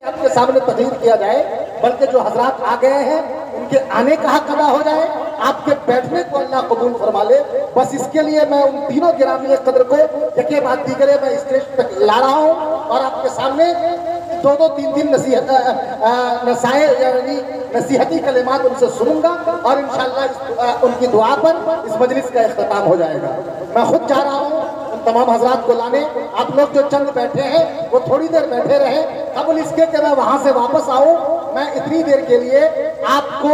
आपके सामने तकरीर किया जाए, बल्कि जो हजरात आ गए हैं उनके आने का हक अदा हो जाए, आपके बैठने को अल्लाह कबूल फरमा ले। बस इसके लिए मैं उन तीनों गिरामी कदर को यके बाद दीगरे मैं स्टेज तक ला रहा हूँ और आपके सामने दो तीन नसीहती कलिमात उनसे सुनूंगा और इंशाअल्लाह उनकी दुआ पर इस मजलिस का इख्तिताम हो जाएगा। मैं खुद जा रहा हूँ उन तमाम हजरात को लाने। आप लोग जो चंद बैठे हैं वो थोड़ी देर बैठे रहे, कबल इसके कि मैं वहां से वापस आऊं। मैं इतनी देर के लिए आपको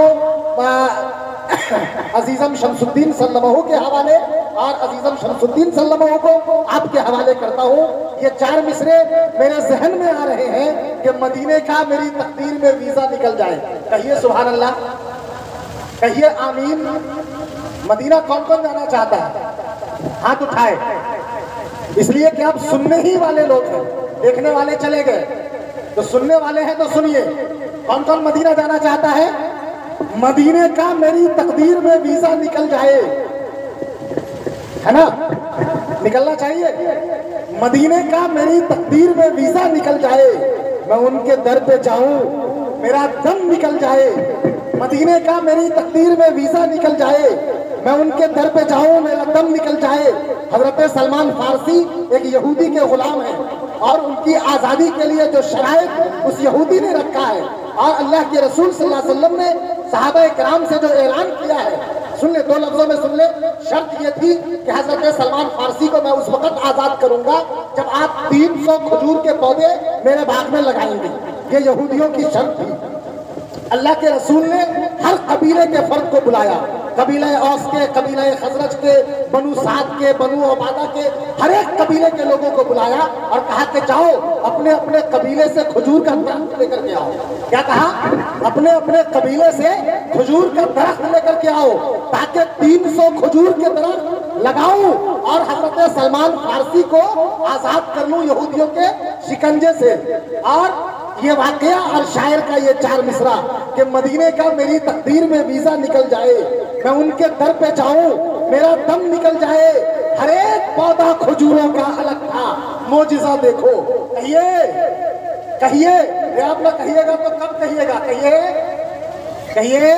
अजीजम शमसुद्दीन सल्लल्लाहु के हवाले और अजीजम शमसुद्दीन सल्लल्लाहु को आपके हवाले करता हूँ। ये चार मिसरे मेरे जहन में आ रहे हैं कि मदीने का मेरी तकदीर में वीजा निकल जाए। कहिए सुभान अल्लाह, कहिए आमीन। मदीना कौन कौन जाना चाहता है? हाथ उठाए, इसलिए कि आप सुनने ही वाले लोग हैं, देखने वाले चले गए, तो सुनने वाले हैं तो सुनिए। कौन कौन मदीना जाना चाहता है? मदीने का मेरी तकदीर में वीजा निकल जाए, है ना? निकलना चाहिए। मदीने का मेरी तकदीर में वीजा निकल जाए, मैं उनके दर पे जाऊं, मेरा दम निकल जाए। मदीने का मेरी तकदीर में वीजा निकल जाए, मैं उनके दर पे जाऊं, मेरा दम निकल जाए। हजरत सलमान फारसी एक यहूदी के गुलाम है और उनकी आजादी के लिए जो शराइत उस यहूदी ने रखा है और अल्लाह के रसूल सल्लल्लाहु अलैहि वसल्लम ने सहाबा किराम से जो ऐलान किया है, सुन ले, दो लफ्जों में सुन ले। शर्त ये थी कि हजरत सलमान फारसी को मैं उस वक्त आजाद करूंगा जब आप 300 खजूर के पौधे मेरे बाग में लगाएंगे। ये यहूदियों की शर्त थी। अल्लाह के रसूल ने हर कबीले के फर्द को बुलाया, कबीला औस के, कबीला खजरज के, बनु साद के, बनु उबादा के, हर एक कबीले के लोगों को बुलाया और कहा कि जाओ अपने अपने कबीले से खजूर का दरख्त लेकर के आओ। क्या कहा? अपने अपने कबीले से खजूर का दरख्त लेकर के आओ ताकि 300 खजूर के दरख्त लगाऊं और हजरत सलमान फारसी को आजाद कर लूं यहूदियों के शिकंजे से। और ये वाकया और शायर का ये चार मिसरा कि मदीने का मेरी तकदीर में वीजा निकल जाए, मैं उनके दर पे जाऊं, मेरा दम निकल जाए। हर एक पौधा खजूरों का अलग था, मोजिजा देखो। कहिए कहिए, आप लोग कहिएगा तो कब कहिएगा? कहिए कहिए,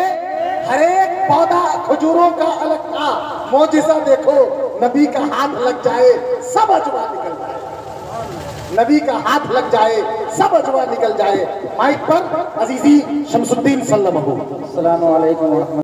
हर एक पौधा खजूरों का अलग था, मोजिजा देखो। नबी का हाथ लग जाए सब अजवा निकल जाए, नबी का हाथ लग जाए सब अजवा निकल जाए। माइक पर अजीजी शमसुद्दीन सल्लल्लाहु अलैहि वसल्लम।